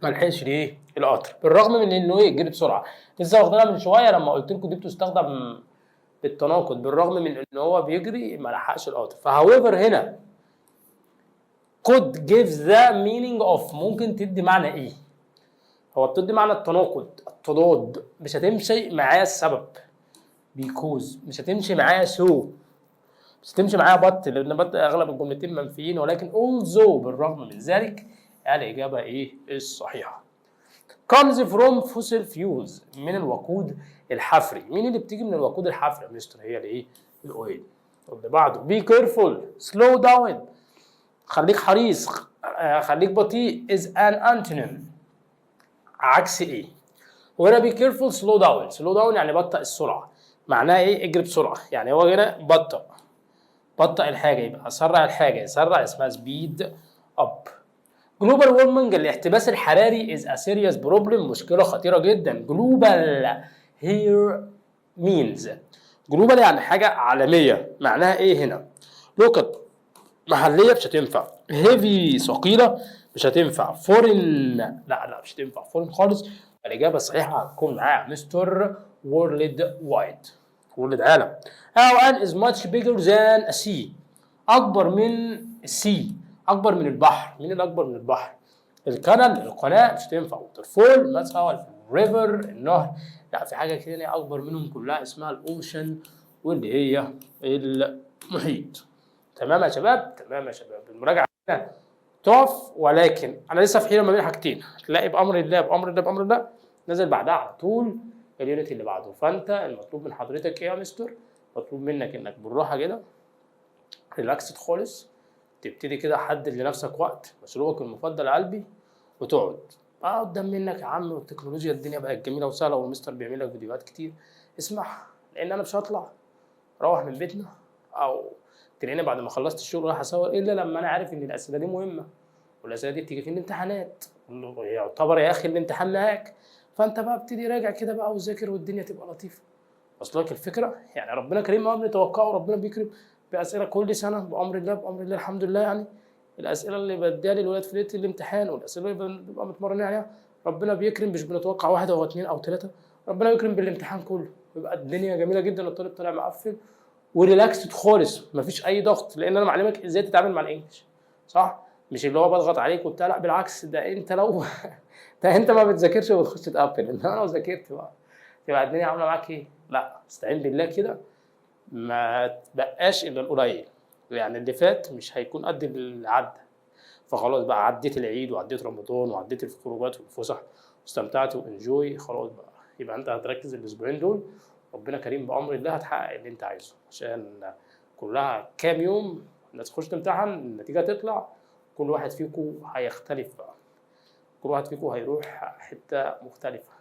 Speaker 1: ما لحقش ايه؟ القطر، بالرغم من انه ايه؟ جري بسرعه. لسه واخدينها من شويه لما قلت لكم دي بتستخدم بالتناقض، بالرغم من ان هو بيجري ما لحقش القطر. فhowever هنا could give the meaning of ممكن تدي معنى ايه؟ هو بتدي معنى التناقض، التضاد، مش هتمشي معايا السبب because، مش هتمشي معايا so، مش هتمشي معايا but لان but اغلب الجملتين منفيين، ولكن although بالرغم من ذلك الاجابه ايه؟ الصحيحه. comes from fossil fuels من الوقود الحفري. مين اللي بتيجي من الوقود الحفري يا مستر؟ هي الايه؟ الاويل. اللي بعده be careful slow down خليك حريص خليك بطيء is an antonym. عكس ايه؟ وهنا be careful slow down. slow down يعني بطئ السرعة. معناها ايه؟ اجري بسرعة. يعني هو هنا بطئ الحاجة، يبقى سرع الحاجة، يسرع اسمها speed up. global warming الاحتباس الحراري is a serious problem مشكلة خطيرة جدا. global here means global يعني حاجة عالمية. معناها ايه هنا؟ local محلية مش هتنفع. heavy ثقيلة مش هتنفع. foreign لا مش هتنفع foreign خالص. الإجابة الصحيحة هتكون معاها مستر وورلد وايد. وورلد عالم. an is much bigger than a sea. أكبر من السي، أكبر من البحر. مين الأكبر من البحر؟ القناة مش هتنفع. ووترفول مثلا، الريفر النهر. لا في حاجة كده أكبر منهم كلها اسمها الأوشن، واللي هي المحيط. تمام يا شباب؟ تمام يا شباب. المراجعة هنا تقف، ولكن أنا لسه في حيرة ما بين حاجتين. تلاقي بأمر الله نزل بعدها على طول اليونت اللي بعده. فأنت المطلوب من حضرتك إيه يا مستر؟ مطلوب منك إنك بالراحة كده ريلاكسد خالص، تبتدي كده حدد لنفسك وقت مشروبك المفضل يا قلبي وتقعد. قدام منك يا عم، والتكنولوجيا الدنيا بقت جميله وسهله، والمستر بيعمل لك فيديوهات كتير اسمعها. لان انا مش هطلع اروح من بيتنا او تلاقيني بعد ما خلصت الشغل رايح اصور الا لما انا عارف ان الاسئله دي مهمه، والاسئله دي بتيجي في الامتحانات، يعتبر يا اخي الامتحان معاك. فانت بقى ابتدي راجع كده بقى وذاكر، والدنيا تبقى لطيفه. وصلك الفكره؟ يعني ربنا كريم ما بنتوقعه، ربنا بيكرم بأسئلة كل سنة بأمر الله الحمد لله. يعني الأسئلة اللي بديها للولاد في ليلة الامتحان والأسئلة اللي بنبقى متمرنين عليها ربنا بيكرم، مش بنتوقع واحد أو اتنين أو تلاتة، ربنا يكرم بالامتحان كله، ويبقى الدنيا جميلة جدا والطالب طالع مقفل وريلاكسد خالص، مفيش أي ضغط. لأن أنا معلمك إزاي تتعامل مع الإنجليش، صح؟ مش اللي هو بضغط عليك وبتاع، لا بالعكس. ده أنت لو ده أنت ما بتذاكرش وبتخش تقفل، إنما أنا لو ذاكرت بقى تبقى الدنيا عاملة معاك إيه؟ لا استعين بالله كده، ما تبقاش الا القليل. يعني اللي فات مش هيكون قد اللي عدى. فخلاص بقى عديت العيد وعديت رمضان وعديت الخروجات والفسح واستمتعت وانجوي، خلاص بقى يبقى انت هتركز الاسبوعين دول، ربنا كريم بامر الله هتحقق اللي انت عايزه. عشان كلها كام يوم الناس تخش تمتحن، النتيجه تطلع، كل واحد فيكم هيختلف بقى، كل واحد فيكم هيروح حته مختلفه.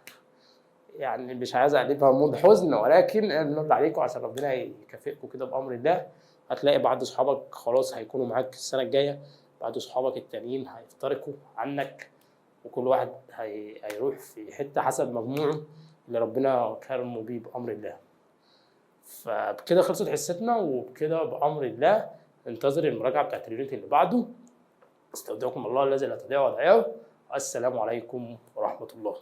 Speaker 1: يعني مش عايز اقلبها مود حزن، ولكن بنرد عليكم عشان ربنا يكافئكم كده بامر الله. هتلاقي بعض اصحابك خلاص هيكونوا معاك السنه الجايه، بعض اصحابك التانيين هيفترقوا عنك، وكل واحد هيروح في حته حسب مجموعه اللي ربنا كرمه بيه بامر الله. فبكده خلصت حصتنا، وبكده بامر الله انتظر المراجعه بتاعت اليونت اللي بعده. استودعكم الله الذي لا تضيع ودائعه. السلام عليكم ورحمه الله.